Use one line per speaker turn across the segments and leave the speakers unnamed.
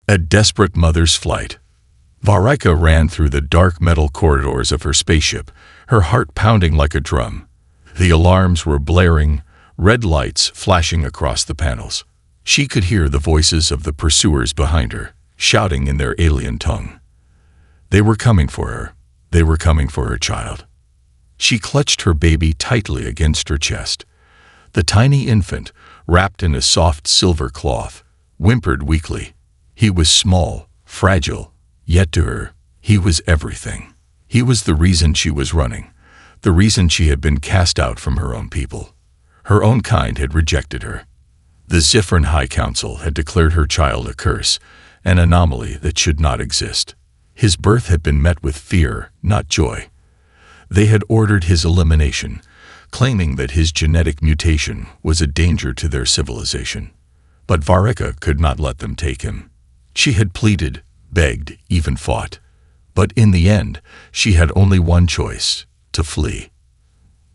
A desperate mother's flight. Varika ran through the dark metal corridors of her spaceship, her heart pounding like a drum. The alarms were blaring, red lights flashing across the panels. She could hear the voices of the pursuers behind her, shouting in their alien tongue. They were coming for her. They were coming for her child. She clutched her baby tightly against her chest. The tiny infant, wrapped in a soft silver cloth, whimpered weakly. He was small, fragile, yet to her, he was everything. He was the reason she was running, the reason she had been cast out from her own people. Her own kind had rejected her. The Zifran High Council had declared her child a curse, an anomaly that should not exist. His birth had been met with fear, not joy. They had ordered his elimination, claiming that his genetic mutation was a danger to their civilization. But Varika could not let them take him. She had pleaded, begged, even fought. But in the end, she had only one choice: to flee.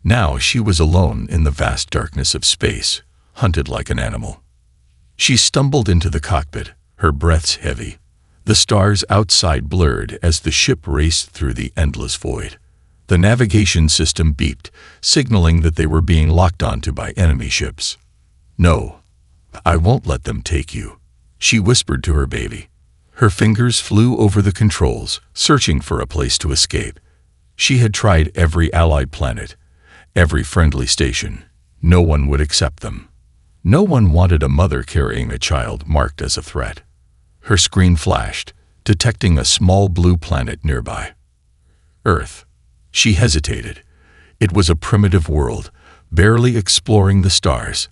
Now she was alone in the vast darkness of space, hunted like an animal. She stumbled into the cockpit, her breaths heavy. The stars outside blurred as the ship raced through the endless void. The navigation system beeped, signaling that they were being locked onto by enemy ships. "No, I won't let them take you," she whispered to her baby. Her fingers flew over the controls, searching for a place to escape. She had tried every allied planet, every friendly station. No one would accept them. No one wanted a mother carrying a child marked as a threat. Her screen flashed, detecting a small blue planet nearby. Earth. She hesitated. It was a primitive world, barely exploring the stars.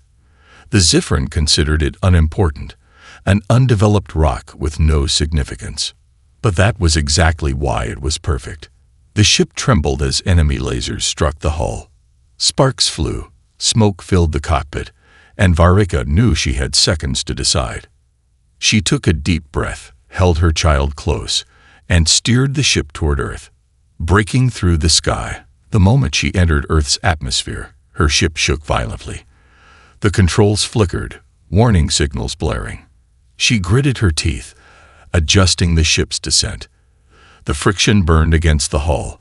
The Zifran considered it unimportant, an undeveloped rock with no significance. But that was exactly why it was perfect. The ship trembled as enemy lasers struck the hull. Sparks flew, smoke filled the cockpit, and Varika knew she had seconds to decide. She took a deep breath, held her child close, and steered the ship toward Earth. Breaking through the sky, the moment she entered Earth's atmosphere, her ship shook violently. The controls flickered, warning signals blaring. She gritted her teeth, adjusting the ship's descent. The friction burned against the hull,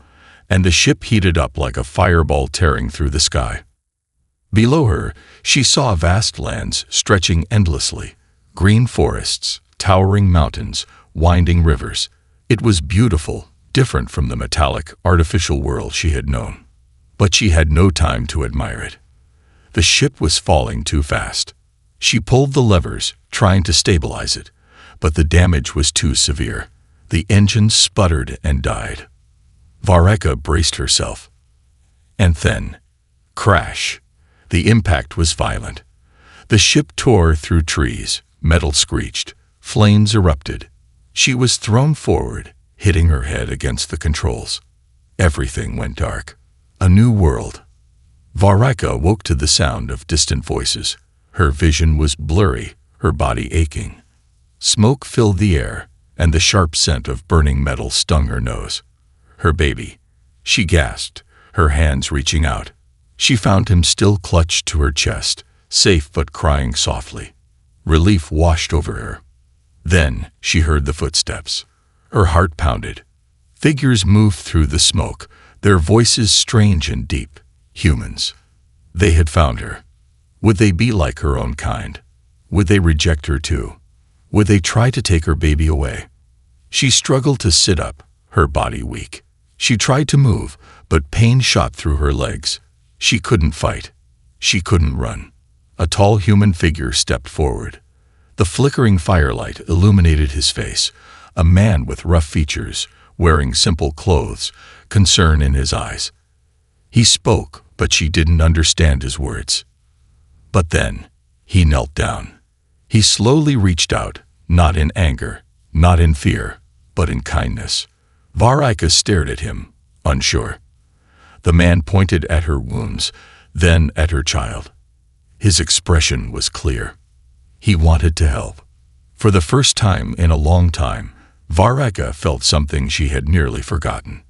and the ship heated up like a fireball tearing through the sky. Below her, she saw vast lands stretching endlessly, green forests, towering mountains, winding rivers. It was beautiful, different from the metallic, artificial world she had known. But she had no time to admire it. The ship was falling too fast. She pulled the levers, trying to stabilize it, but the damage was too severe. The engine sputtered and died. Varika braced herself. And then, crash. The impact was violent. The ship tore through trees, metal screeched, flames erupted. She was thrown forward, hitting her head against the controls. Everything went dark. A new world. Varika woke to the sound of distant voices. Her vision was blurry, her body aching. Smoke filled the air, and the sharp scent of burning metal stung her nose. Her baby. She gasped, her hands reaching out. She found him still clutched to her chest, safe but crying softly. Relief washed over her. Then she heard the footsteps. Her heart pounded. Figures moved through the smoke, their voices strange and deep. Humans. They had found her. Would they be like her own kind? Would they reject her too? Would they try to take her baby away? She struggled to sit up, her body weak. She tried to move, but pain shot through her legs. She couldn't fight. She couldn't run. A tall human figure stepped forward. The flickering firelight illuminated his face, a man with rough features, wearing simple clothes, concern in his eyes. He spoke, but she didn't understand his words. But then, he knelt down. He slowly reached out, not in anger, not in fear, but in kindness. Varika stared at him, unsure. The man pointed at her wounds, then at her child. His expression was clear. He wanted to help. For the first time in a long time, Varika felt something she had nearly forgotten.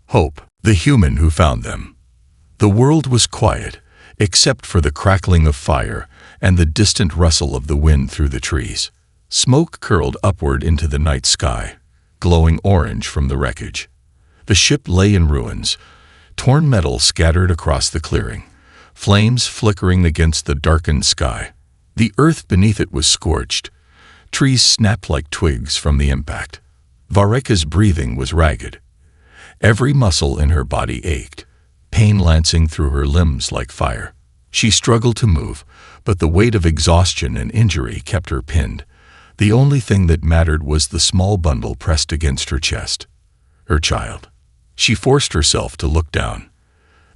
Hope, the human who found them. The world was quiet, except for the crackling of fire and the distant rustle of the wind through the trees. Smoke curled upward into the night sky, glowing orange from the wreckage. The ship lay in ruins, torn metal scattered across the clearing, flames flickering against the darkened sky. The earth beneath it was scorched. Trees snapped like twigs from the impact. Vareka's breathing was ragged. Every muscle in her body ached, pain lancing through her limbs like fire. She struggled to move, but the weight of exhaustion and injury kept her pinned. The only thing that mattered was the small bundle pressed against her chest. Her child. She forced herself to look down.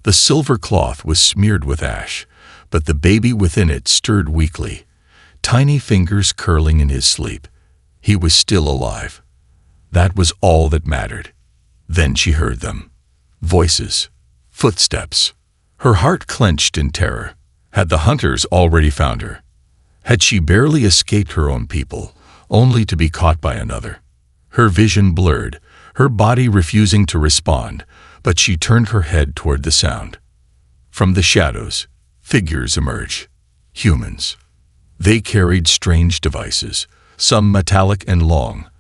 The silver cloth was smeared with ash, but the baby within it stirred weakly, tiny fingers curling in his sleep. He was still alive. That was all that mattered. Then she heard them. Voices. Footsteps. Her heart clenched in terror. Had the hunters already found her? Had she barely escaped her own people, only to be caught by another? Her vision blurred, her body refusing to respond, but she turned her head toward the sound. From the shadows, figures emerged. Humans. They carried strange devices, some metallic and long,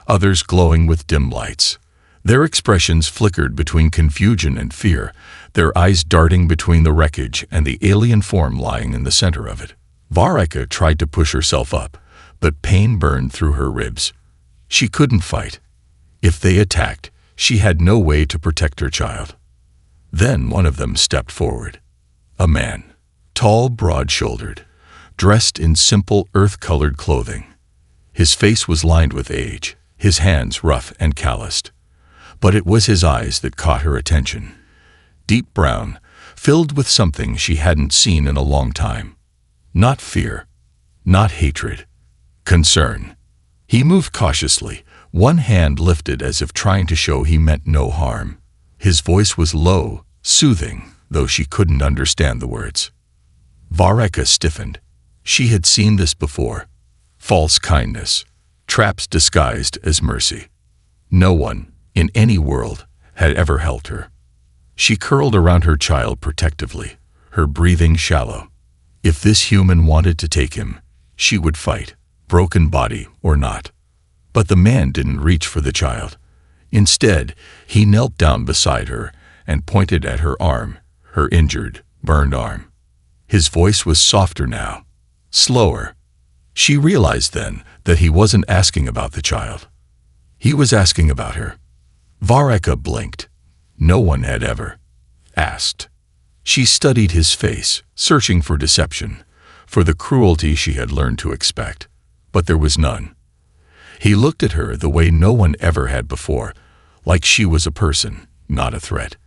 others glowing with dim lights. Their expressions flickered between confusion and fear, their eyes darting between the wreckage and the alien form lying in the center of it. Vareka tried to push herself up, but pain burned through her ribs. She couldn't fight. If they attacked, she had no way to protect her child. Then one of them stepped forward. A man, tall, broad-shouldered, dressed in simple earth-colored clothing. His face was lined with age, his hands rough and calloused. But it was his eyes that caught her attention. Deep brown, filled with something she hadn't seen in a long time. Not fear, not hatred, concern. He moved cautiously, one hand lifted as if trying to show he meant no harm. His voice was low, soothing, though she couldn't understand the words. Vareka stiffened. She had seen this before. False kindness, traps disguised as mercy. No one, in any world, had ever helped her. She curled around her child protectively, her breathing shallow. If this human wanted to take him, she would fight, broken body or not. But the man didn't reach for the child. Instead, he knelt down beside her and pointed at her arm, her injured, burned arm. His voice was softer now, slower. She realized then that he wasn't asking about the child. He was asking about her. Vareka blinked. No one had ever asked. She studied his face, searching for deception, for the cruelty she had learned to expect. But there was none. He looked at her the way no one ever had before, like she was a person, not a threat.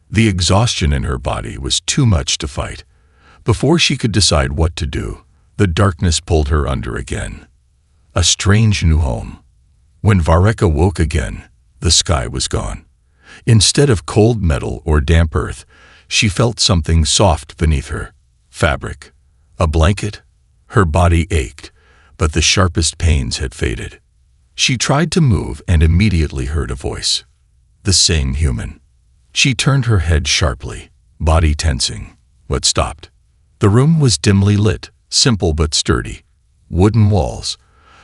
The exhaustion in her body was too much to fight. Before she could decide what to do, the darkness pulled her under again. A strange new home. When Vareka woke again, the sky was gone. Instead of cold metal or damp earth, she felt something soft beneath her. Fabric. A blanket. Her body ached, but the sharpest pains had faded. She tried to move and immediately heard a voice. The same human. She turned her head sharply, body tensing, but stopped. The room was dimly lit, simple but sturdy. Wooden walls.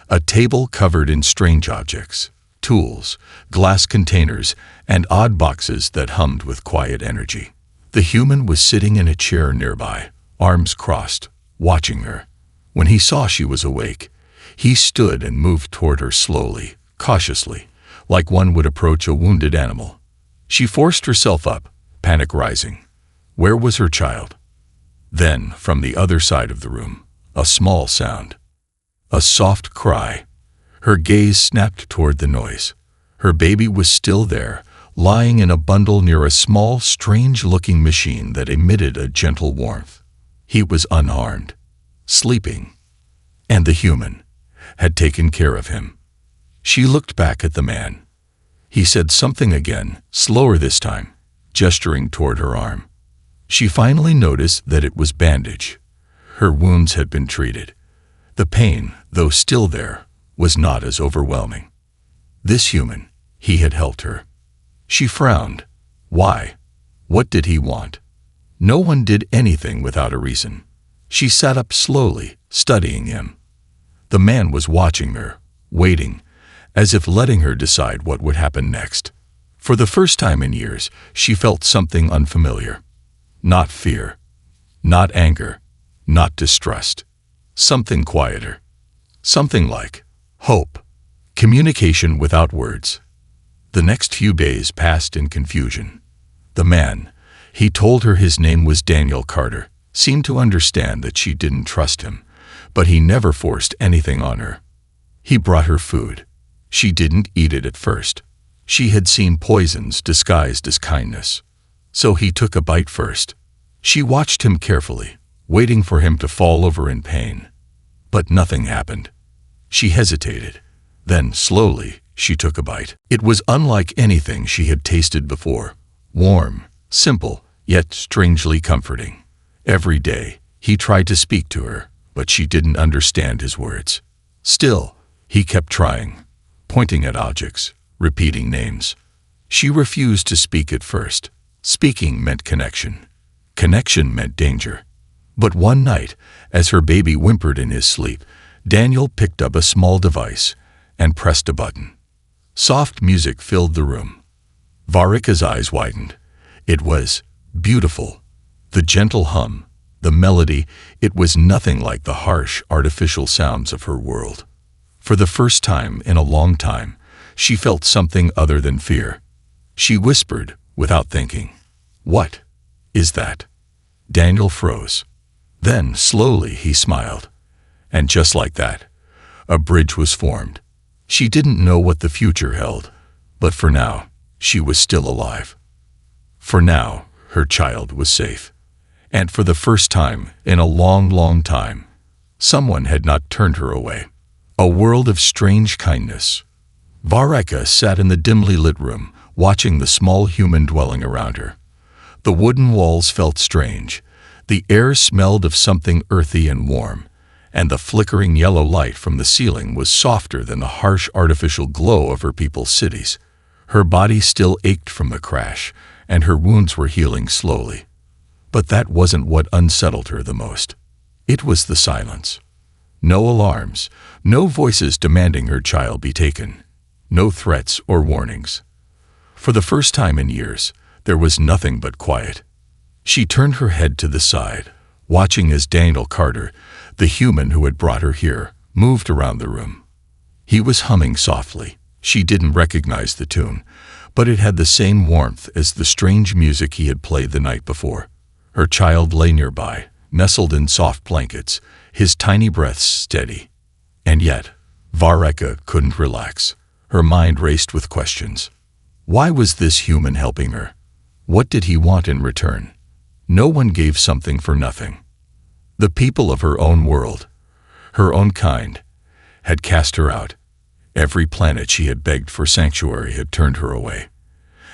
A table covered in strange objects. Tools, glass containers, and odd boxes that hummed with quiet energy. The human was sitting in a chair nearby, arms crossed, watching her. When he saw she was awake, he stood and moved toward her slowly, cautiously, like one would approach a wounded animal. She forced herself up, panic rising. Where was her child? Then, from the other side of the room, a small sound. A soft cry. Her gaze snapped toward the noise. Her baby was still there, lying in a bundle near a small, strange-looking machine that emitted a gentle warmth. He was unharmed, sleeping, and the human had taken care of him. She looked back at the man. He said something again, slower this time, gesturing toward her arm. She finally noticed that it was bandaged. Her wounds had been treated. The pain, though still there, was not as overwhelming. This human, he had helped her. She frowned. Why? What did he want? No one did anything without a reason. She sat up slowly, studying him. The man was watching her, waiting, as if letting her decide what would happen next. For the first time in years, she felt something unfamiliar. Not fear, not anger, not distrust. Something quieter. Something like hope. Communication without words. The next few days passed in confusion. The man, he told her his name was Daniel Carter, seemed to understand that she didn't trust him, but he never forced anything on her. He brought her food. She didn't eat it at first. She had seen poisons disguised as kindness. So he took a bite first. She watched him carefully, waiting for him to fall over in pain. But nothing happened. She hesitated. Then, slowly, she took a bite. It was unlike anything she had tasted before. Warm, simple, yet strangely comforting. Every day, he tried to speak to her, but she didn't understand his words. Still, he kept trying, pointing at objects, repeating names. She refused to speak at first. Speaking meant connection. Connection meant danger. But one night, as her baby whimpered in his sleep, Daniel picked up a small device and pressed a button. Soft music filled the room. Varika's eyes widened. It was beautiful. The gentle hum, the melody, it was nothing like the harsh, artificial sounds of her world. For the first time in a long time, she felt something other than fear. She whispered, without thinking, "What is that?" Daniel froze. Then, slowly, he smiled. And just like that, a bridge was formed. She didn't know what the future held, but for now, she was still alive. For now, her child was safe. And for the first time in a long, long time, someone had not turned her away. A world of strange kindness. Varika sat in the dimly lit room, watching the small human dwelling around her. The wooden walls felt strange. The air smelled of something earthy and warm, and the flickering yellow light from the ceiling was softer than the harsh artificial glow of her people's cities. Her body still ached from the crash, and her wounds were healing slowly. But that wasn't what unsettled her the most. It was the silence. No alarms, no voices demanding her child be taken, no threats or warnings. For the first time in years, there was nothing but quiet. She turned her head to the side, watching as Daniel Carter, the human who had brought her here, moved around the room. He was humming softly. She didn't recognize the tune, but it had the same warmth as the strange music he had played the night before. Her child lay nearby, nestled in soft blankets, his tiny breaths steady. And yet, Varika couldn't relax. Her mind raced with questions. Why was this human helping her? What did he want in return? No one gave something for nothing. The people of her own world, her own kind, had cast her out. Every planet she had begged for sanctuary had turned her away.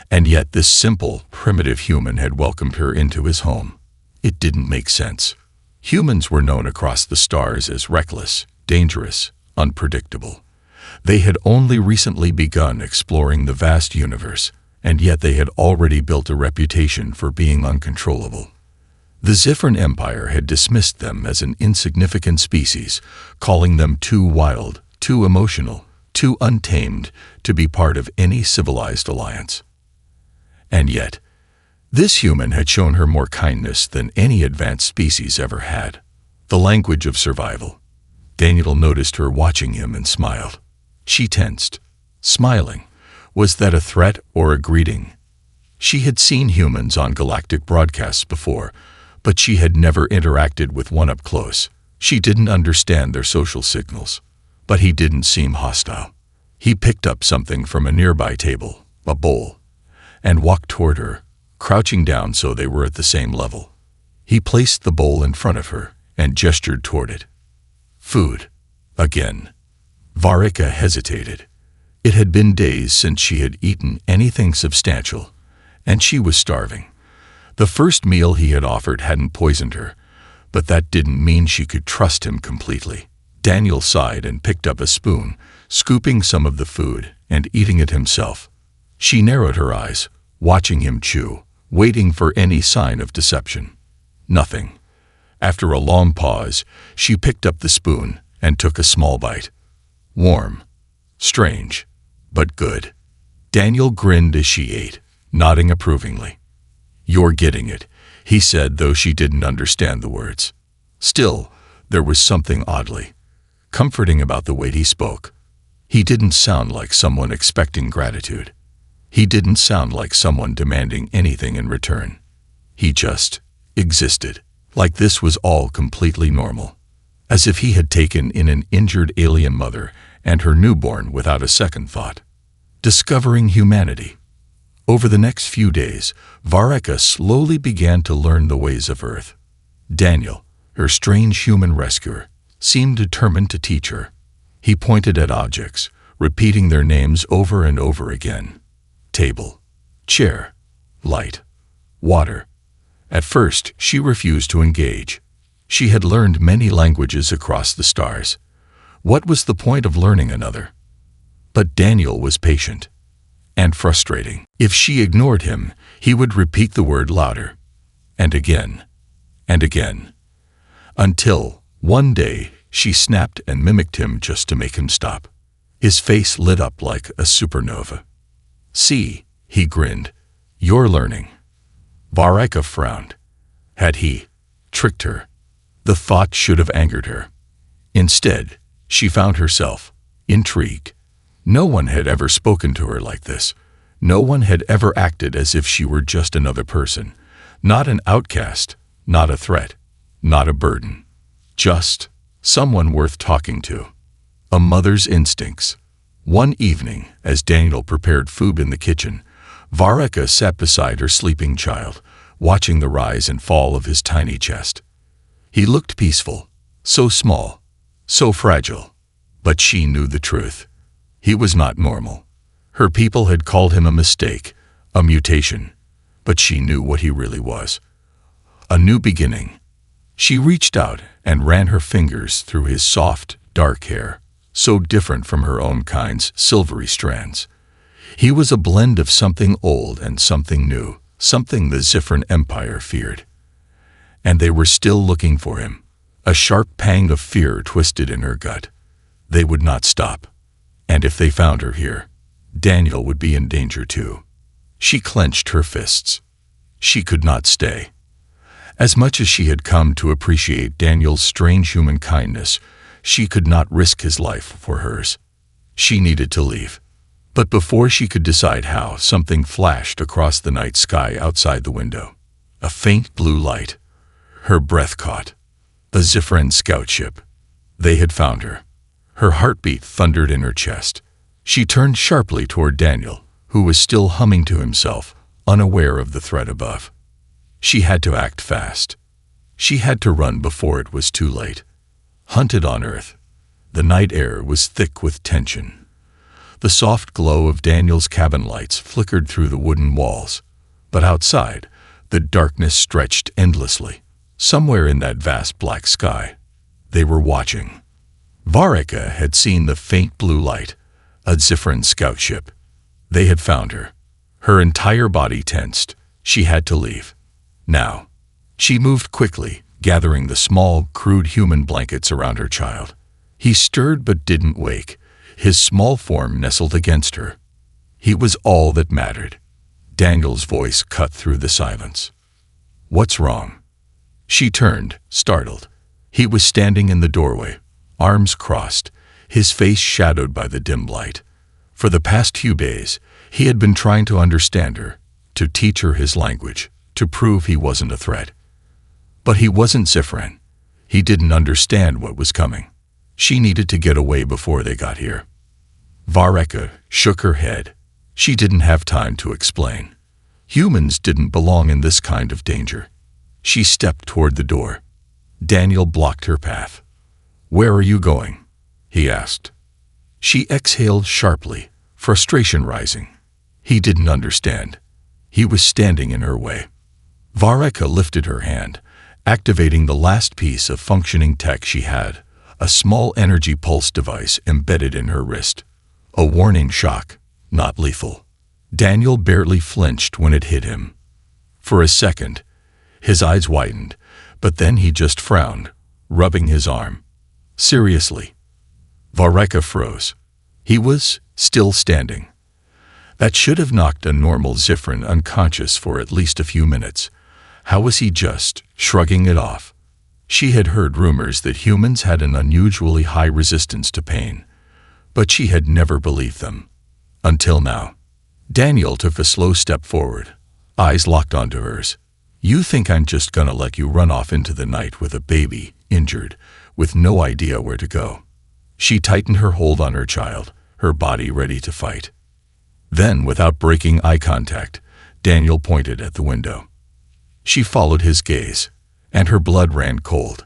And yet this simple, primitive human had welcomed her into his home. It didn't make sense. Humans were known across the stars as reckless, dangerous, unpredictable. They had only recently begun exploring the vast universe, and yet they had already built a reputation for being uncontrollable. The Zifran Empire had dismissed them as an insignificant species, calling them too wild, too emotional, too untamed to be part of any civilized alliance. And yet, this human had shown her more kindness than any advanced species ever had. The language of survival. Daniel noticed her watching him and smiled. She tensed. Smiling. Was that a threat or a greeting? She had seen humans on galactic broadcasts before, but she had never interacted with one up close. She didn't understand their social signals. But he didn't seem hostile. He picked up something from a nearby table, a bowl, and walked toward her, crouching down so they were at the same level. He placed the bowl in front of her and gestured toward it. Food. Again. Varika hesitated. It had been days since she had eaten anything substantial, and she was starving. The first meal he had offered hadn't poisoned her, but that didn't mean she could trust him completely. Daniel sighed and picked up a spoon, scooping some of the food and eating it himself. She narrowed her eyes, watching him chew, waiting for any sign of deception. Nothing. After a long pause, she picked up the spoon and took a small bite. Warm, strange, but good. Daniel grinned as she ate, nodding approvingly. "You're getting it," he said, though she didn't understand the words. Still, there was something oddly comforting about the way he spoke. He didn't sound like someone expecting gratitude. He didn't sound like someone demanding anything in return. He just existed, like this was all completely normal, as if he had taken in an injured alien mother and her newborn without a second thought. Discovering humanity. Over the next few days, Vareka slowly began to learn the ways of Earth. Daniel, her strange human rescuer, seemed determined to teach her. He pointed at objects, repeating their names over and over again. Table, chair, light, water. At first, she refused to engage. She had learned many languages across the stars. What was the point of learning another? But Daniel was patient and frustrating. If she ignored him, he would repeat the word louder, and again, until one day she snapped and mimicked him just to make him stop. His face lit up like a supernova. "See," he grinned, "you're learning." Vareka frowned. Had he tricked her? The thought should have angered her. Instead, she found herself intrigued. No one had ever spoken to her like this. No one had ever acted as if she were just another person. Not an outcast, not a threat, not a burden. Just someone worth talking to. A mother's instincts. One evening, as Daniel prepared food in the kitchen, Vareka sat beside her sleeping child, watching the rise and fall of his tiny chest. He looked peaceful, so small, so fragile. But she knew the truth. He was not normal. Her people had called him a mistake, a mutation. But she knew what he really was. A new beginning. She reached out and ran her fingers through his soft, dark hair, so different from her own kind's silvery strands. He was a blend of something old and something new, something the Zifran Empire feared. And they were still looking for him. A sharp pang of fear twisted in her gut. They would not stop. And if they found her here, Daniel would be in danger too. She clenched her fists. She could not stay. As much as she had come to appreciate Daniel's strange human kindness, she could not risk his life for hers. She needed to leave. But before she could decide how, something flashed across the night sky outside the window. A faint blue light. Her breath caught. The Zifran scout ship. They had found her. Her heartbeat thundered in her chest. She turned sharply toward Daniel, who was still humming to himself, unaware of the threat above. She had to act fast. She had to run before it was too late. Hunted on Earth. The night air was thick with tension. The soft glow of Daniel's cabin lights flickered through the wooden walls. But outside, the darkness stretched endlessly. Somewhere in that vast black sky, they were watching. Vareka had seen the faint blue light, a Zifran scout ship. They had found her. Her entire body tensed. She had to leave. Now. She moved quickly, gathering the small, crude human blankets around her child. He stirred but didn't wake. His small form nestled against her. He was all that mattered. Daniel's voice cut through the silence. "What's wrong?" She turned, startled. He was standing in the doorway, arms crossed, his face shadowed by the dim light. For the past few days, he had been trying to understand her, to teach her his language, to prove he wasn't a threat. But he wasn't Zifran. He didn't understand what was coming. She needed to get away before they got here. Vareka shook her head. She didn't have time to explain. Humans didn't belong in this kind of danger. She stepped toward the door. Daniel blocked her path. "Where are you going?" he asked. She exhaled sharply, frustration rising. He didn't understand. He was standing in her way. Vareka lifted her hand, activating the last piece of functioning tech she had, a small energy pulse device embedded in her wrist. A warning shock, not lethal. Daniel barely flinched when it hit him. For a second, his eyes widened, but then he just frowned, rubbing his arm. "Seriously, Vareca froze. He was still standing. That should have knocked a normal Zifrin unconscious for at least a few minutes. How was he just shrugging it off? She had heard rumors that humans had an unusually high resistance to pain, but she had never believed them. Until now. Daniel took a slow step forward, eyes locked onto hers. You think I'm just gonna let you run off into the night with a baby, injured, with no idea where to go? She tightened her hold on her child, her body ready to fight. Then, without breaking eye contact, Daniel pointed at the window. She followed his gaze, and her blood ran cold.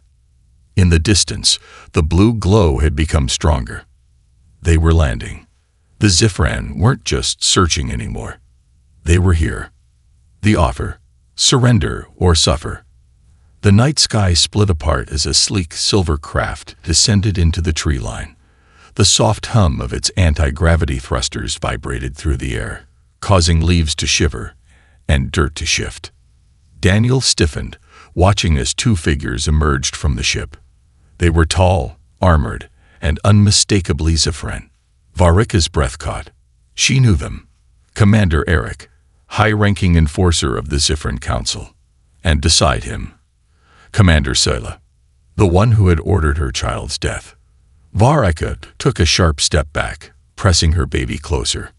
In the distance, the blue glow had become stronger. They were landing. The Zifran weren't just searching anymore. They were here. The offer: surrender or suffer. The night sky split apart as a sleek silver craft descended into the tree line. The soft hum of its anti-gravity thrusters vibrated through the air, causing leaves to shiver and dirt to shift. Daniel stiffened, watching as two figures emerged from the ship. They were tall, armored, and unmistakably Zifran. Vareca's breath caught. She knew them. Commander Eric, high-ranking enforcer of the Zifran Council, and beside him, Commander Sela, the one who had ordered her child's death. Vareca took a sharp step back, pressing her baby closer.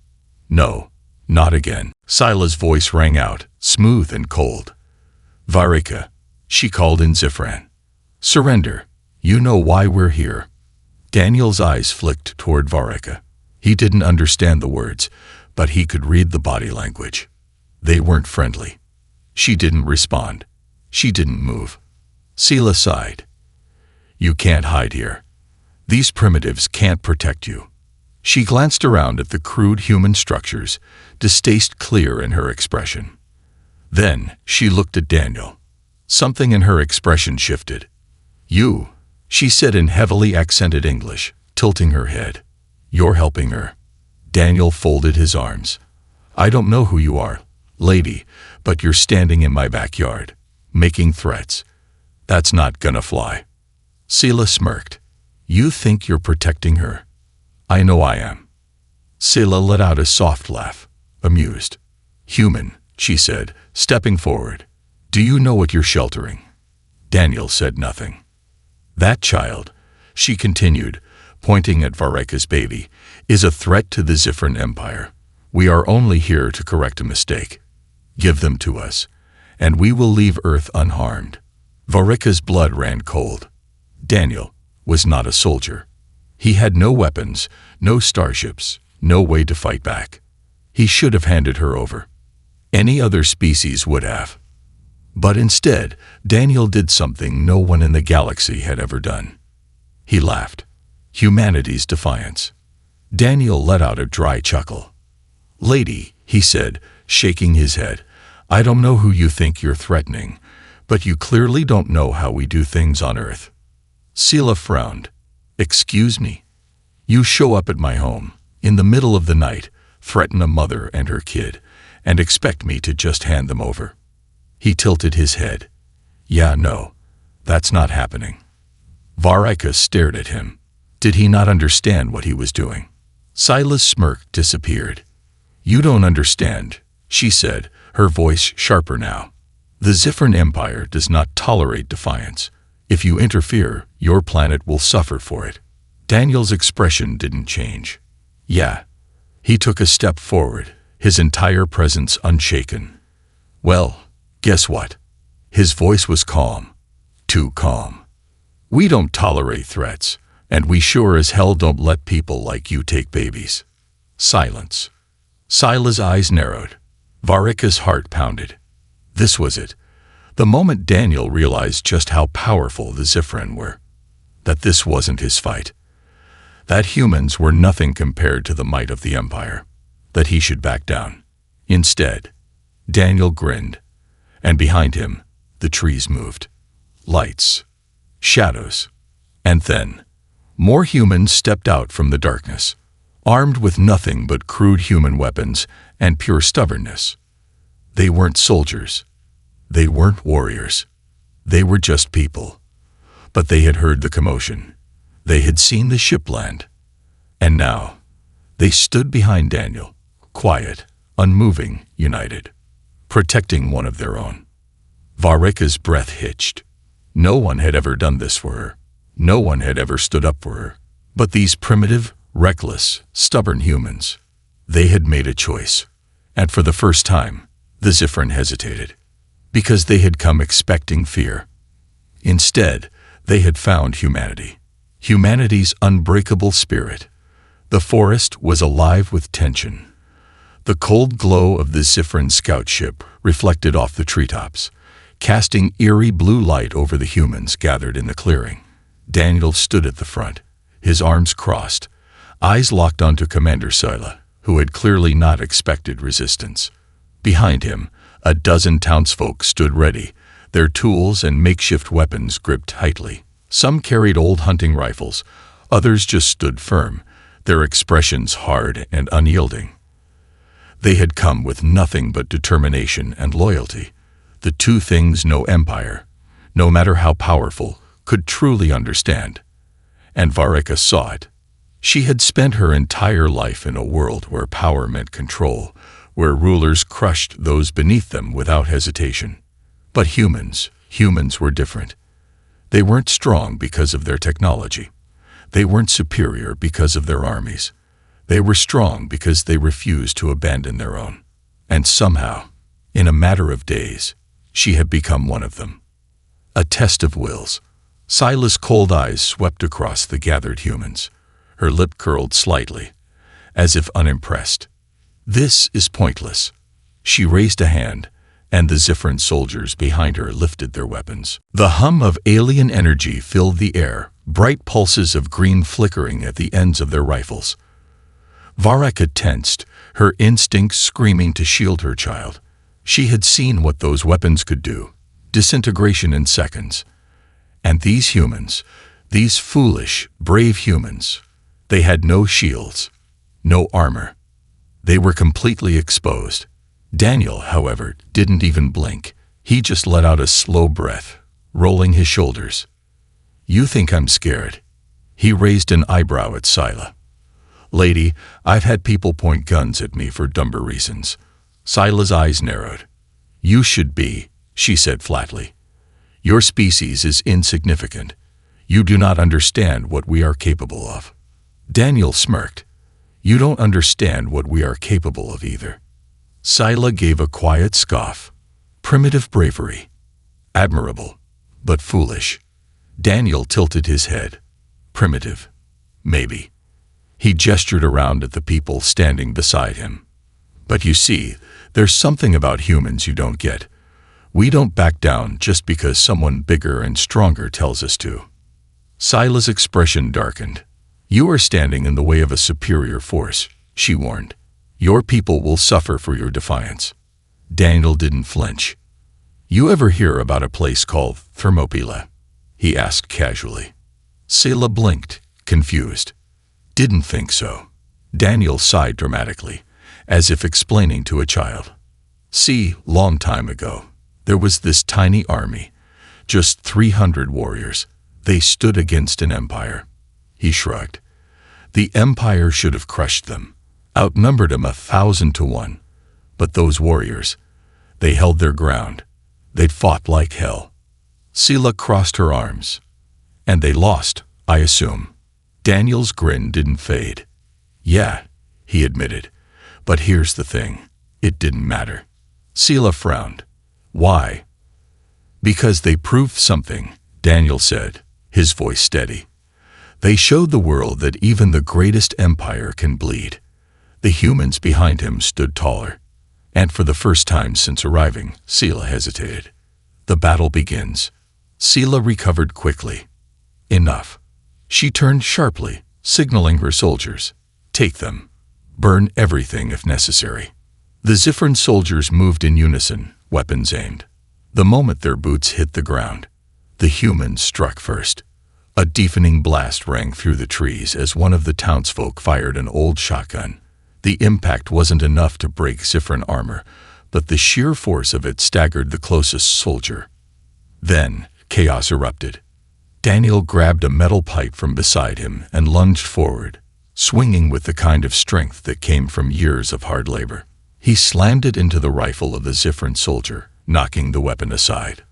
No, not again. Sila's voice rang out, smooth and cold. Vareca, she called in Zifran. Surrender. You know why we're here. Daniel's eyes flicked toward Vareca. He didn't understand the words, but he could read the body language. They weren't friendly. She didn't respond. She didn't move. Sela sighed. You can't hide here. These primitives can't protect you. She glanced around at the crude human structures, distaste clear in her expression. Then she looked at Daniel. Something in her expression shifted. You, she said in heavily accented English, tilting her head. You're helping her. Daniel folded his arms. I don't know who you are, lady, but you're standing in my backyard, making threats. That's not gonna fly. Sela smirked. You think you're protecting her? I know I am. Sela let out a soft laugh, amused. Human, she said, stepping forward. Do you know what you're sheltering? Daniel said nothing. That child, she continued, pointing at Vareca's baby, is a threat to the Zifran Empire. We are only here to correct a mistake. Give them to us, and we will leave Earth unharmed. Vareca's blood ran cold. Daniel was not a soldier. He had no weapons, no starships, no way to fight back. He should have handed her over. Any other species would have. But instead, Daniel did something no one in the galaxy had ever done. He laughed. Humanity's defiance. Daniel let out a dry chuckle. Lady, he said, shaking his head, I don't know who you think you're threatening, but you clearly don't know how we do things on Earth. Sela frowned. Excuse me? You show up at my home, in the middle of the night, threaten a mother and her kid, and expect me to just hand them over. He tilted his head. Yeah, no, that's not happening. Vareca stared at him. Did he not understand what he was doing? Sila's smirk disappeared. You don't understand, she said, her voice sharper now. The Zifran Empire does not tolerate defiance. If you interfere, your planet will suffer for it. Daniel's expression didn't change. Yeah. He took a step forward, his entire presence unshaken. Well, guess what? His voice was calm. Too calm. We don't tolerate threats, and we sure as hell don't let people like you take babies. Silence. Sila's eyes narrowed. Vareca's heart pounded. This was it. The moment Daniel realized just how powerful the Zifran were. That this wasn't his fight. That humans were nothing compared to the might of the Empire. That he should back down. Instead, Daniel grinned. And behind him, the trees moved. Lights. Shadows. And then, more humans stepped out from the darkness, armed with nothing but crude human weapons and pure stubbornness. They weren't soldiers. They weren't warriors. They were just people. But they had heard the commotion. They had seen the ship land. And now, they stood behind Daniel, quiet, unmoving, united, protecting one of their own. Vareka's breath hitched. No one had ever done this for her. No one had ever stood up for her. But these primitive, reckless, stubborn humans, they had made a choice. And for the first time, the Zifrin hesitated. Because they had come expecting fear. Instead, they had found humanity. Humanity's unbreakable spirit. The forest was alive with tension. The cold glow of the Zifrin scout ship reflected off the treetops, casting eerie blue light over the humans gathered in the clearing. Daniel stood at the front, his arms crossed, eyes locked onto Commander Sila, who had clearly not expected resistance. Behind him, a dozen townsfolk stood ready, their tools and makeshift weapons gripped tightly. Some carried old hunting rifles, others just stood firm, their expressions hard and unyielding. They had come with nothing but determination and loyalty, the two things no empire, no matter how powerful, could truly understand. And Vareka saw it. She had spent her entire life in a world where power meant control, where rulers crushed those beneath them without hesitation. But humans were different. They weren't strong because of their technology. They weren't superior because of their armies. They were strong because they refused to abandon their own. And somehow, in a matter of days, she had become one of them. A test of wills. Sila's cold eyes swept across the gathered humans. Her lip curled slightly, as if unimpressed. This is pointless. She raised a hand, and the Zifrin soldiers behind her lifted their weapons. The hum of alien energy filled the air, bright pulses of green flickering at the ends of their rifles. Vareka tensed, her instincts screaming to shield her child. She had seen what those weapons could do, disintegration in seconds. And these humans, these foolish, brave humans, they had no shields, no armor. They were completely exposed. Daniel, however, didn't even blink. He just let out a slow breath, rolling his shoulders. "You think I'm scared?" He raised an eyebrow at Sila. "Lady, I've had people point guns at me for dumber reasons." Sila's eyes narrowed. "You should be," she said flatly. "Your species is insignificant. You do not understand what we are capable of." Daniel smirked. "You don't understand what we are capable of either." Sila gave a quiet scoff. Primitive bravery. Admirable, but foolish. Daniel tilted his head. Primitive. Maybe. He gestured around at the people standing beside him. "But you see, there's something about humans you don't get. We don't back down just because someone bigger and stronger tells us to." Sila's expression darkened. "You are standing in the way of a superior force," she warned. "Your people will suffer for your defiance." Daniel didn't flinch. "You ever hear about a place called Thermopylae?" he asked casually. Sila blinked, confused. "Didn't think so." Daniel sighed dramatically, as if explaining to a child. "See, long time ago, there was this tiny army, just 300 warriors. They stood against an empire." He shrugged. "The empire should have crushed them, outnumbered them 1,000 to 1. But those warriors, they held their ground. They'd fought like hell." Sila crossed her arms. "And they lost, I assume." Daniel's grin didn't fade. "Yeah," he admitted. "But here's the thing. It didn't matter." Sila frowned. "Why?" "Because they proved something," Daniel said, his voice steady. "They showed the world that even the greatest empire can bleed." The humans behind him stood taller. And for the first time since arriving, Sila hesitated. "The battle begins." Sila recovered quickly. "Enough." She turned sharply, signaling her soldiers. "Take them. Burn everything if necessary." The Zifrin soldiers moved in unison, weapons aimed. The moment their boots hit the ground, the humans struck first. A deafening blast rang through the trees as one of the townsfolk fired an old shotgun. The impact wasn't enough to break Zifrin armor, but the sheer force of it staggered the closest soldier. Then, chaos erupted. Daniel grabbed a metal pipe from beside him and lunged forward, swinging with the kind of strength that came from years of hard labor. He slammed it into the rifle of the Zifran soldier, knocking the weapon aside.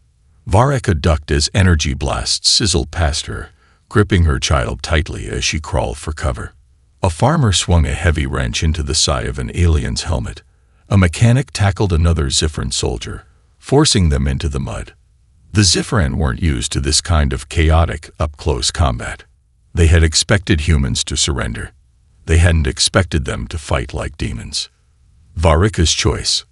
Vareka ducked as energy blasts sizzled past her, gripping her child tightly as she crawled for cover. A farmer swung a heavy wrench into the side of an alien's helmet. A mechanic tackled another Zifran soldier, forcing them into the mud. The Zifran weren't used to this kind of chaotic, up-close combat. They had expected humans to surrender. They hadn't expected them to fight like demons. Vareka's choice.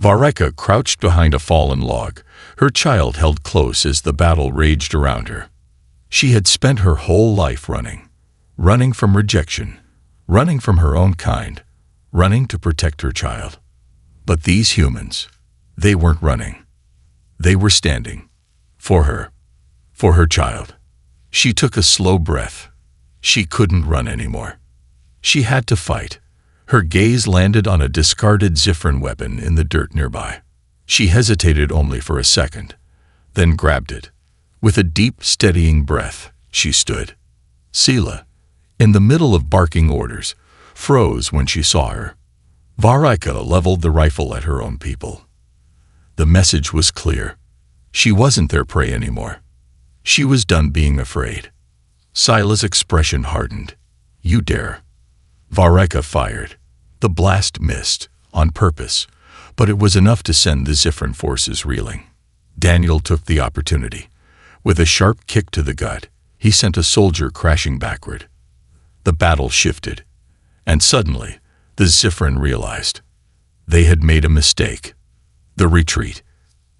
Vareka crouched behind a fallen log, her child held close as the battle raged around her. She had spent her whole life running from rejection, running from her own kind, running to protect her child. But these humans, they weren't running. They were standing. For her child. She took a slow breath. She couldn't run anymore. She had to fight. Her gaze landed on a discarded Zifran weapon in the dirt nearby. She hesitated only for a second, then grabbed it. With a deep, steadying breath, she stood. Sela, in the middle of barking orders, froze when she saw her. Vareka leveled the rifle at her own people. The message was clear. She wasn't their prey anymore. She was done being afraid. Sila's expression hardened. You dare. Vareka fired. The blast missed, on purpose, but it was enough to send the Zifran forces reeling. Daniel took the opportunity. With a sharp kick to the gut, he sent a soldier crashing backward. The battle shifted, and suddenly, the Zifran realized. They had made a mistake. The retreat.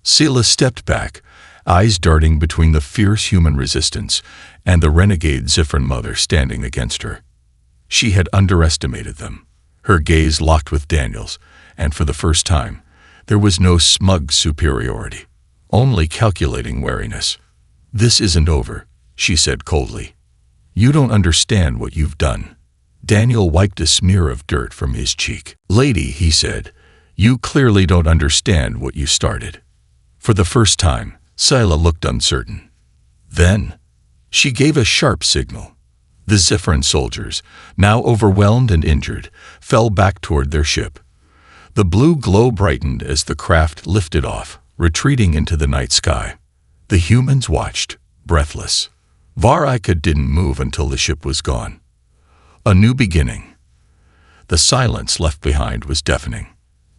Sela stepped back, eyes darting between the fierce human resistance and the renegade Zifran mother standing against her. She had underestimated them. Her gaze locked with Daniel's, and for the first time, there was no smug superiority, only calculating wariness. This isn't over, she said coldly. You don't understand what you've done. Daniel wiped a smear of dirt from his cheek. Lady, he said, you clearly don't understand what you started. For the first time, Sela looked uncertain. Then, she gave a sharp signal. The Zifran soldiers, now overwhelmed and injured, fell back toward their ship. The blue glow brightened as the craft lifted off, retreating into the night sky. The humans watched, breathless. Vareka didn't move until the ship was gone. A new beginning. The silence left behind was deafening.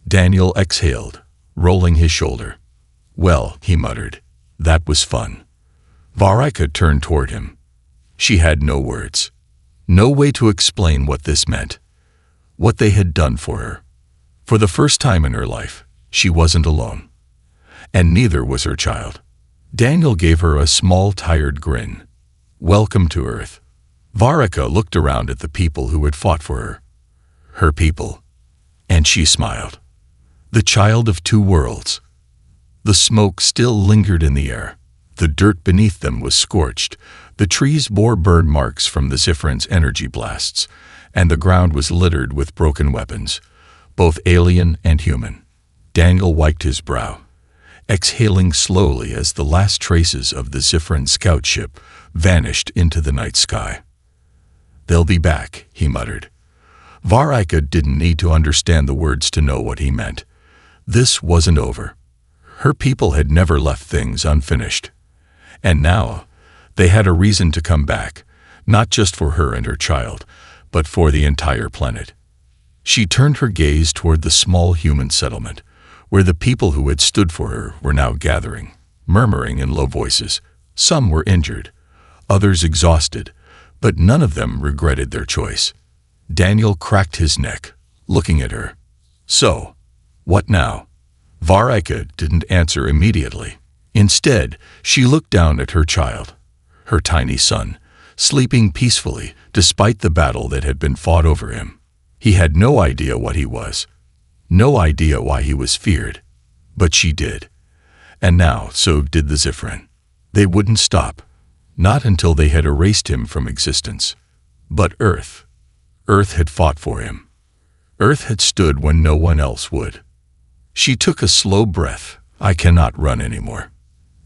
Daniel exhaled, rolling his shoulder. Well, he muttered, that was fun. Vareka turned toward him. She had no words. No way to explain what this meant. What they had done for her. For the first time in her life, she wasn't alone. And neither was her child. Daniel gave her a small, tired grin. Welcome to Earth. Vareka looked around at the people who had fought for her. Her people. And she smiled. The child of two worlds. The smoke still lingered in the air. The dirt beneath them was scorched. The trees bore burn marks from the Zifran's energy blasts, and the ground was littered with broken weapons, both alien and human. Daniel wiped his brow, exhaling slowly as the last traces of the Zifran scout ship vanished into the night sky. They'll be back, he muttered. Vareka didn't need to understand the words to know what he meant. This wasn't over. Her people had never left things unfinished. And now, they had a reason to come back, not just for her and her child, but for the entire planet. She turned her gaze toward the small human settlement, where the people who had stood for her were now gathering, murmuring in low voices. Some were injured, others exhausted, but none of them regretted their choice. Daniel cracked his neck, looking at her. So, what now? Vareka didn't answer immediately. Instead, she looked down at her child, her tiny son, sleeping peacefully despite the battle that had been fought over him. He had no idea what he was, no idea why he was feared, but she did. And now so did the Zifran. They wouldn't stop, not until they had erased him from existence. But Earth had fought for him. Earth had stood when no one else would. She took a slow breath. I cannot run anymore.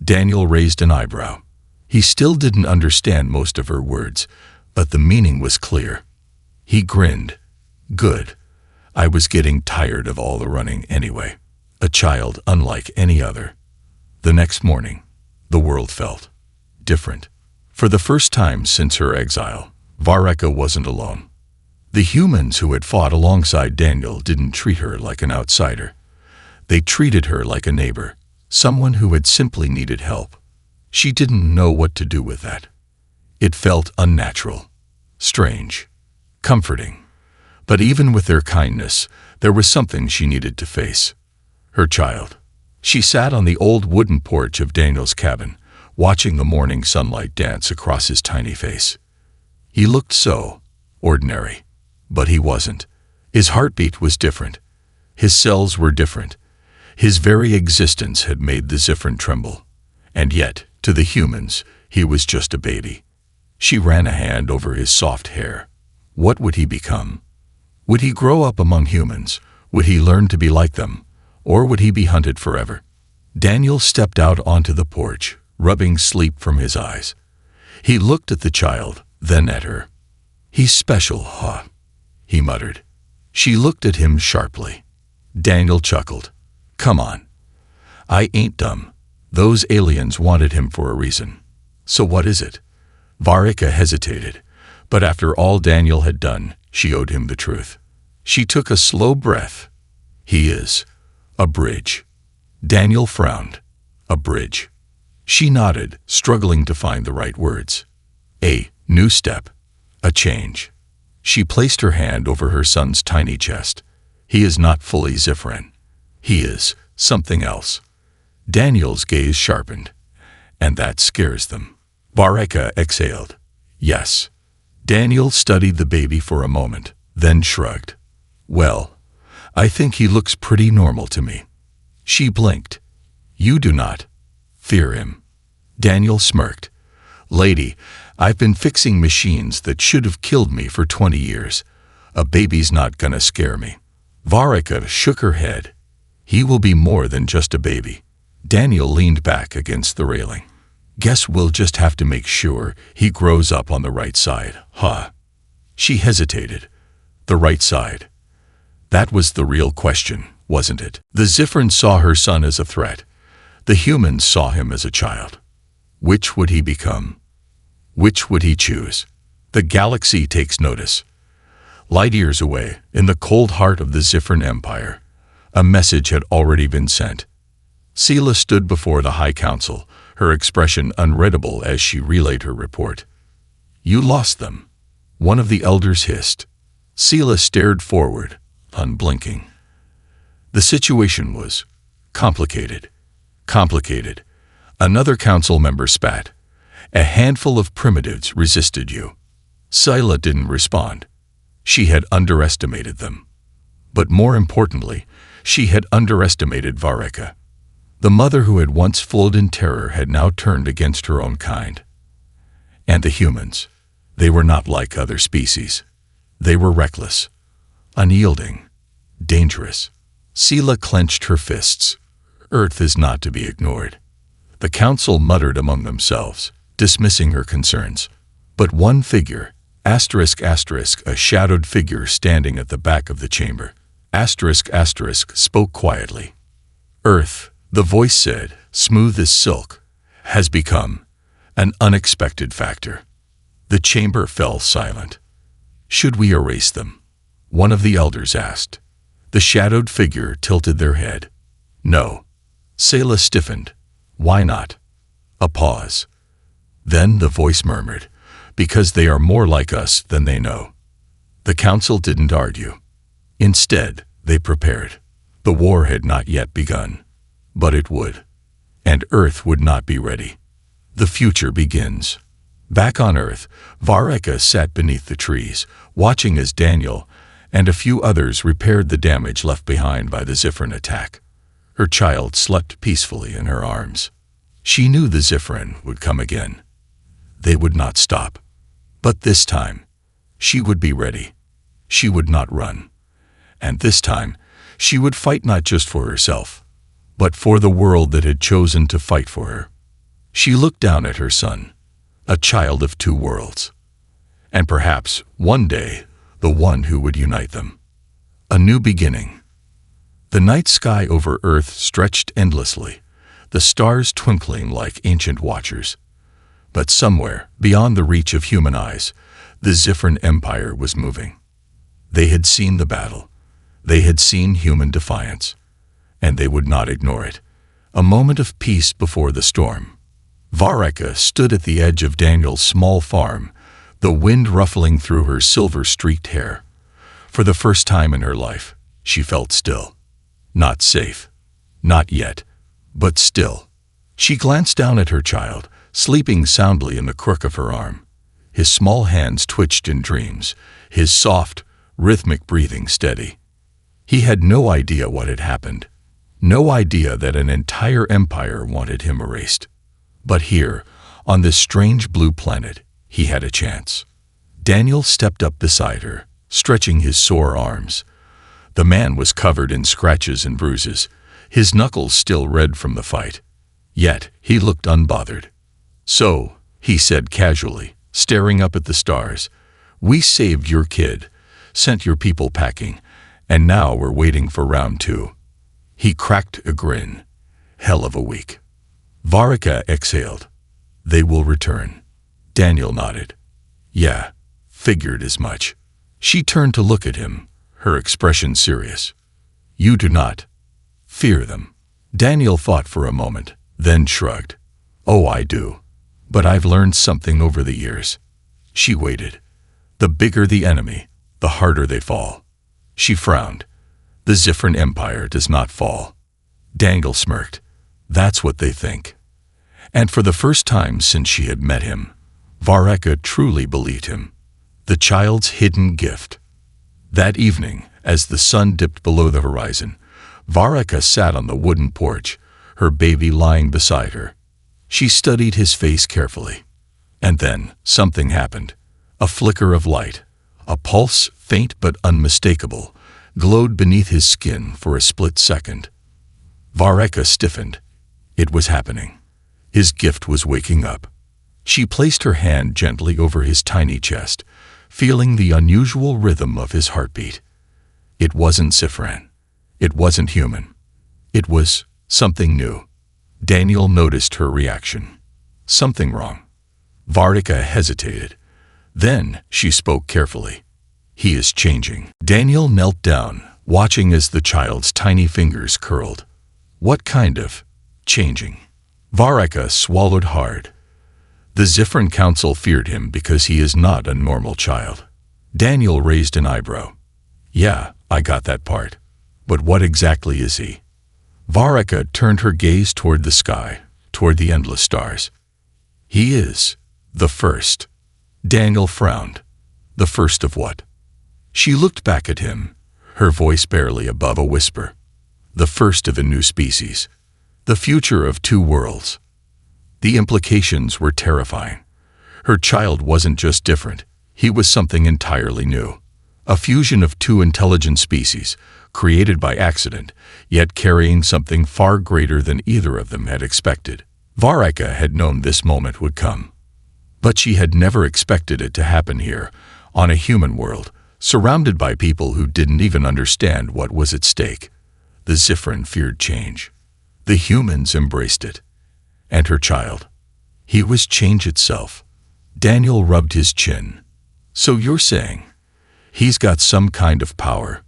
Daniel raised an eyebrow. He still didn't understand most of her words, but the meaning was clear. He grinned. Good. I was getting tired of all the running anyway. A child unlike any other. The next morning, the world felt different. For the first time since her exile, Vareka wasn't alone. The humans who had fought alongside Daniel didn't treat her like an outsider. They treated her like a neighbor, someone who had simply needed help. She didn't know what to do with that. It felt unnatural, strange, comforting. But even with their kindness, there was something she needed to face. Her child. She sat on the old wooden porch of Daniel's cabin, watching the morning sunlight dance across his tiny face. He looked so ordinary, but he wasn't. His heartbeat was different. His cells were different. His very existence had made the Zifrin tremble. And yet, to the humans, he was just a baby. She ran a hand over his soft hair. What would he become? Would he grow up among humans? Would he learn to be like them? Or would he be hunted forever? Daniel stepped out onto the porch, rubbing sleep from his eyes. He looked at the child, then at her. "He's special, huh?" he muttered. She looked at him sharply. Daniel chuckled. "Come on. I ain't dumb. Those aliens wanted him for a reason. So what is it?" Vareka hesitated, but after all Daniel had done, she owed him the truth. She took a slow breath. "He is a bridge." Daniel frowned. "A bridge." She nodded, struggling to find the right words. "A new step. A change." She placed her hand over her son's tiny chest. "He is not fully Zifrin. He is something else." Daniel's gaze sharpened. "And that scares them." Vareka exhaled. "Yes." Daniel studied the baby for a moment, then shrugged. "Well, I think he looks pretty normal to me." She blinked. "You do not fear him." Daniel smirked. "Lady, I've been fixing machines that should have killed me for 20 years. A baby's not gonna scare me." Vareka shook her head. "He will be more than just a baby." Daniel leaned back against the railing. "Guess we'll just have to make sure he grows up on the right side, huh?" She hesitated. The right side. That was the real question, wasn't it? The Zifrin saw her son as a threat. The humans saw him as a child. Which would he become? Which would he choose? The galaxy takes notice. Light years away, in the cold heart of the Zifrin Empire, a message had already been sent. Sela stood before the High Council, her expression unreadable as she relayed her report. "You lost them," one of the elders hissed. Sela stared forward, unblinking. The situation was complicated. Complicated. Another council member spat. "A handful of primitives resisted you." Sela didn't respond. She had underestimated them. But more importantly, she had underestimated Vareka. The mother who had once flowed in terror had now turned against her own kind. And the humans, they were not like other species. They were reckless, unyielding, dangerous. Sela clenched her fists. Earth is not to be ignored. The council muttered among themselves, dismissing her concerns. But one figure, ***, a shadowed figure standing at the back of the chamber, ***, spoke quietly. "Earth," the voice said, smooth as silk, "has become an unexpected factor." The chamber fell silent. "Should we erase them?" one of the elders asked. The shadowed figure tilted their head. "No." Sela stiffened. "Why not?" A pause. Then the voice murmured, "Because they are more like us than they know." The council didn't argue. Instead, they prepared. The war had not yet begun. But it would. And Earth would not be ready. The future begins. Back on Earth, Vareka sat beneath the trees, watching as Daniel and a few others repaired the damage left behind by the Zifrin attack. Her child slept peacefully in her arms. She knew the Zifrin would come again. They would not stop. But this time, she would be ready. She would not run. And this time, she would fight not just for herself, but for the world that had chosen to fight for her. She looked down at her son, a child of two worlds. And perhaps, one day, the one who would unite them. A new beginning. The night sky over Earth stretched endlessly, the stars twinkling like ancient watchers. But somewhere, beyond the reach of human eyes, the Zifran Empire was moving. They had seen the battle. They had seen human defiance. And they would not ignore it. A moment of peace before the storm. Vareka stood at the edge of Daniel's small farm, the wind ruffling through her silver-streaked hair. For the first time in her life, she felt still. Not safe. Not yet. But still. She glanced down at her child, sleeping soundly in the crook of her arm. His small hands twitched in dreams, his soft, rhythmic breathing steady. He had no idea what had happened. No idea that an entire empire wanted him erased. But here, on this strange blue planet, he had a chance. Daniel stepped up beside her, stretching his sore arms. The man was covered in scratches and bruises, his knuckles still red from the fight. Yet, he looked unbothered. "So," he said casually, staring up at the stars, "we saved your kid, sent your people packing, and now we're waiting for round 2. He cracked a grin. "Hell of a week." Vareka exhaled. "They will return." Daniel nodded. "Yeah, figured as much." She turned to look at him, her expression serious. "You do not fear them." Daniel thought for a moment, then shrugged. "Oh, I do. But I've learned something over the years." She waited. The bigger the enemy, the harder they fall. She frowned. "The Zifran Empire does not fall." Daniel smirked. "That's what they think." And for the first time since she had met him, Vareka truly believed him. The child's hidden gift. That evening, as the sun dipped below the horizon, Vareka sat on the wooden porch, her baby lying beside her. She studied his face carefully. And then, something happened. A flicker of light. A pulse, faint but unmistakable, glowed beneath his skin for a split second. Vareka stiffened. It was happening. His gift was waking up. She placed her hand gently over his tiny chest, feeling the unusual rhythm of his heartbeat. It wasn't Zifran. It wasn't human. It was something new. Daniel noticed her reaction. Something wrong. Vareka hesitated. Then she spoke carefully. "He is changing." Daniel knelt down, watching as the child's tiny fingers curled. "What kind of changing?" Vareka swallowed hard. "The Zifran Council feared him because he is not a normal child." Daniel raised an eyebrow. "Yeah, I got that part. But what exactly is he?" Vareka turned her gaze toward the sky, toward the endless stars. "He is the first." Daniel frowned. "The first of what?" She looked back at him, her voice barely above a whisper. "The first of a new species. The future of 2 worlds." The implications were terrifying. Her child wasn't just different, he was something entirely new. A fusion of 2 intelligent species, created by accident, yet carrying something far greater than either of them had expected. Vareka had known this moment would come. But she had never expected it to happen here, on a human world, surrounded by people who didn't even understand what was at stake. The Zifran feared change. The humans embraced it. And her child. He was change itself. Daniel rubbed his chin. "So you're saying he's got some kind of power?"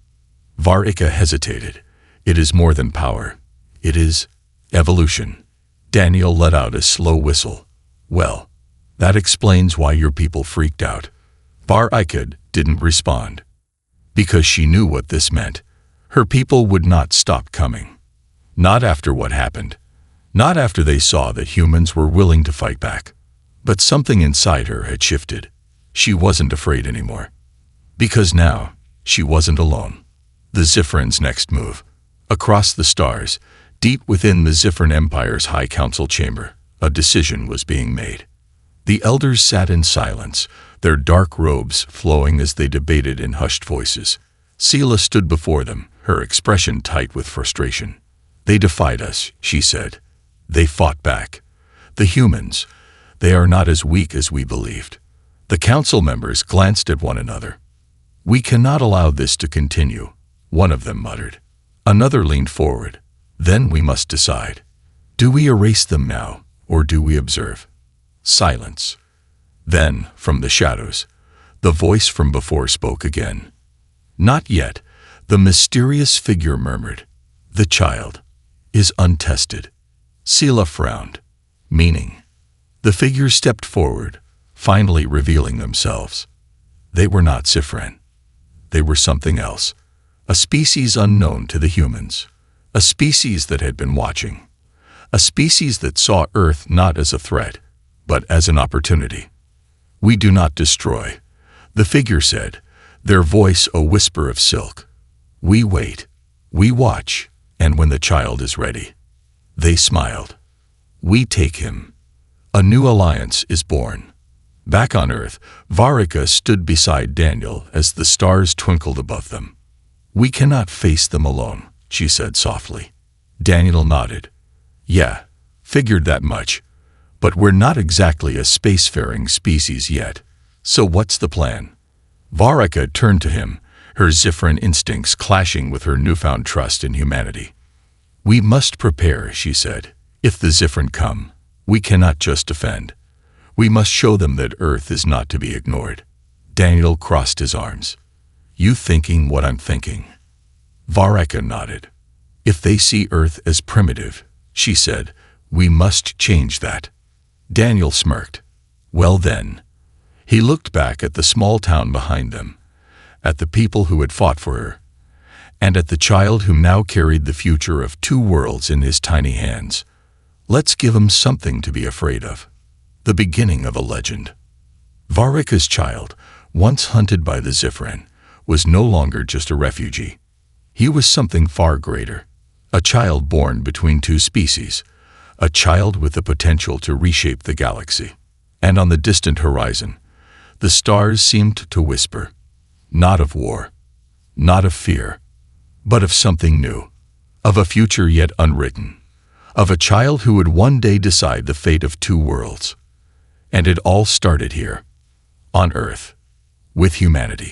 Vareka hesitated. "It is more than power. It is evolution." Daniel let out a slow whistle. "Well, that explains why your people freaked out." Vareka didn't respond. Because she knew what this meant. Her people would not stop coming. Not after what happened. Not after they saw that humans were willing to fight back. But something inside her had shifted. She wasn't afraid anymore. Because now, she wasn't alone. The Zifran's next move. Across the stars, deep within the Zifran Empire's High Council chamber, a decision was being made. The elders sat in silence, their dark robes flowing as they debated in hushed voices. Sela stood before them, her expression tight with frustration. "They defied us," she said. "They fought back. The humans, they are not as weak as we believed." The council members glanced at one another. "We cannot allow this to continue," one of them muttered. Another leaned forward. "Then we must decide. Do we erase them now, or do we observe?" Silence. Then, from the shadows, the voice from before spoke again. "Not yet," the mysterious figure murmured. "The child is untested." Sela frowned. "Meaning?" The figure stepped forward, finally revealing themselves. They were not Sifren. They were something else, a species unknown to the humans, a species that had been watching, a species that saw Earth not as a threat, but as an opportunity. "We do not destroy," the figure said, their voice a whisper of silk. "We wait, we watch, and when the child is ready." They smiled. "We take him." A new alliance is born. Back on Earth, Varika stood beside Daniel as the stars twinkled above them. "We cannot face them alone," she said softly. Daniel nodded. "Yeah, figured that much. But we're not exactly a spacefaring species yet. So what's the plan?" Varika turned to him, her Zifran instincts clashing with her newfound trust in humanity. "We must prepare," she said. "If the Zifran come, we cannot just defend. We must show them that Earth is not to be ignored." Daniel crossed his arms. "You thinking what I'm thinking?" Varika nodded. "If they see Earth as primitive," she said, "we must change that." Daniel smirked. "Well then." He looked back at the small town behind them, at the people who had fought for her, and at the child who now carried the future of two worlds in his tiny hands. "Let's give him something to be afraid of." The beginning of a legend. Varika's child, once hunted by the Zifran, was no longer just a refugee. He was something far greater, a child born between two species, a child with the potential to reshape the galaxy. And on the distant horizon, the stars seemed to whisper, not of war, not of fear, but of something new, of a future yet unwritten, of a child who would one day decide the fate of two worlds. And it all started here, on Earth, with humanity.